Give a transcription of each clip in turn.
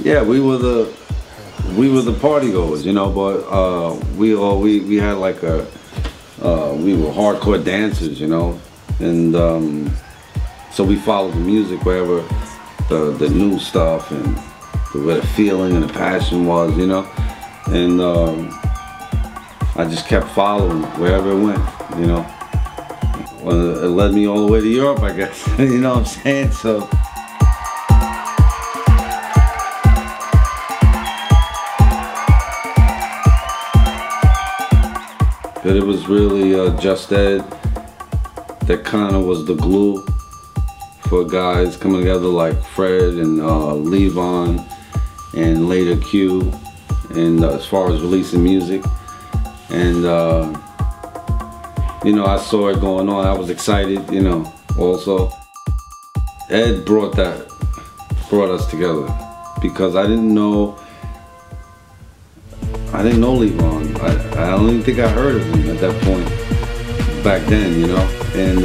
Yeah, we were the party goers, you know. But we had like a we were hardcore dancers, you know, and so we followed the music wherever the new stuff and where the feeling and the passion was, you know, and I just kept following wherever it went, you know. Well, it led me all the way to Europe, I guess. You know what I'm saying? So. But it was really Jus Ed that kind of was the glue for guys coming together like Fred and Levon and later Q, and as far as releasing music. And you know, I saw it going on. I was excited, you know, also. Ed brought us together because I didn't know Levon. I don't even think I heard of him at that point back then, you know. And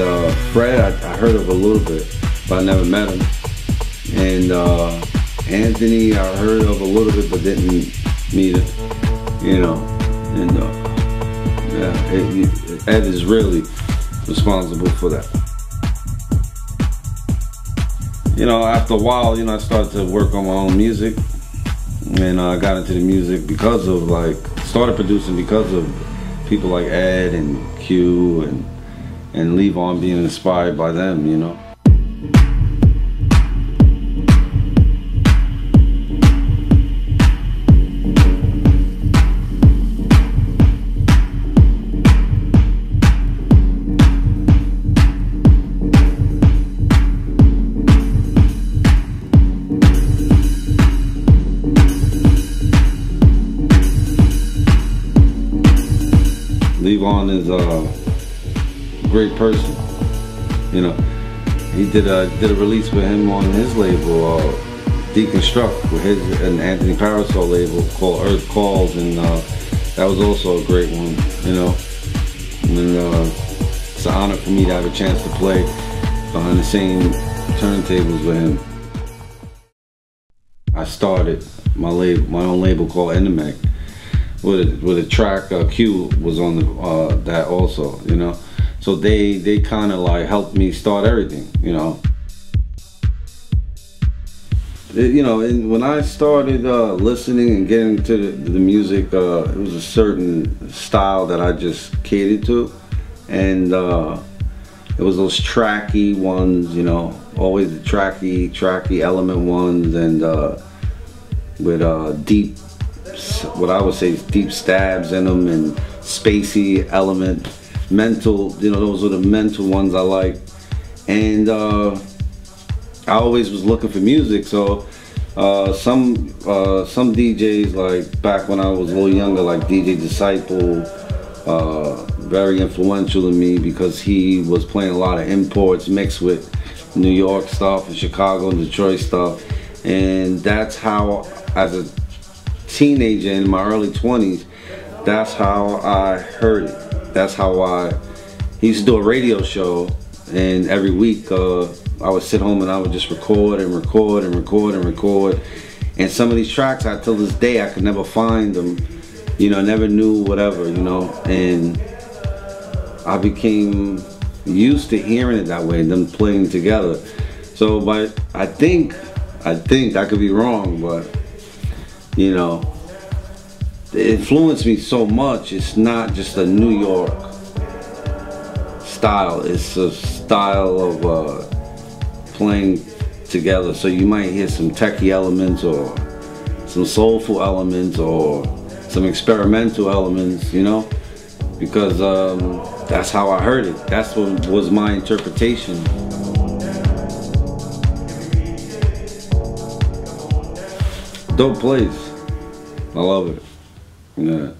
Fred, I heard of a little bit, but I never met him. And Anthony, I heard of a little bit, but didn't meet him, you know. And yeah, Ed is really responsible for that. You know, after a while, you know, I started to work on my own music. And I got into the music because of started producing because of people like Ed and Q and Levon, being inspired by them, you know. Levon is a great person, you know. He did a release with him on his label, Deconstruct, with his and Anthony Parasol label called Earth Calls, and that was also a great one, you know. And it's an honor for me to have a chance to play behind the same turntables with him. I started my own label called Endemec. With a track, Q was on that also, you know. So they kind of like helped me start everything, you know. You know, and when I started listening and getting into the music, it was a certain style that I just catered to, and it was those tracky ones, you know, always the tracky element ones, and with deep, what I would say is deep stabs in them, and spacey element, mental, you know, those are the mental ones I like. And I always was looking for music, so some DJs, like back when I was a little younger, like DJ Disciple, very influential to me because he was playing a lot of imports mixed with New York stuff and Chicago and Detroit stuff. And that's how, as a teenager in my early 20s, that's how I heard it. That's how he used to do a radio show, and every week I would sit home and I would just record and record and record and record. And some of these tracks, till this day, I could never find them, you know, never knew whatever, you know. And I became used to hearing it that way, them playing together. So, but I think I could be wrong, but you know, it influenced me so much. It's not just a New York style, it's a style of playing together. So you might hear some techie elements or some soulful elements or some experimental elements, you know, because that's how I heard it. That's what was my interpretation. Dope place. I love it. Yeah.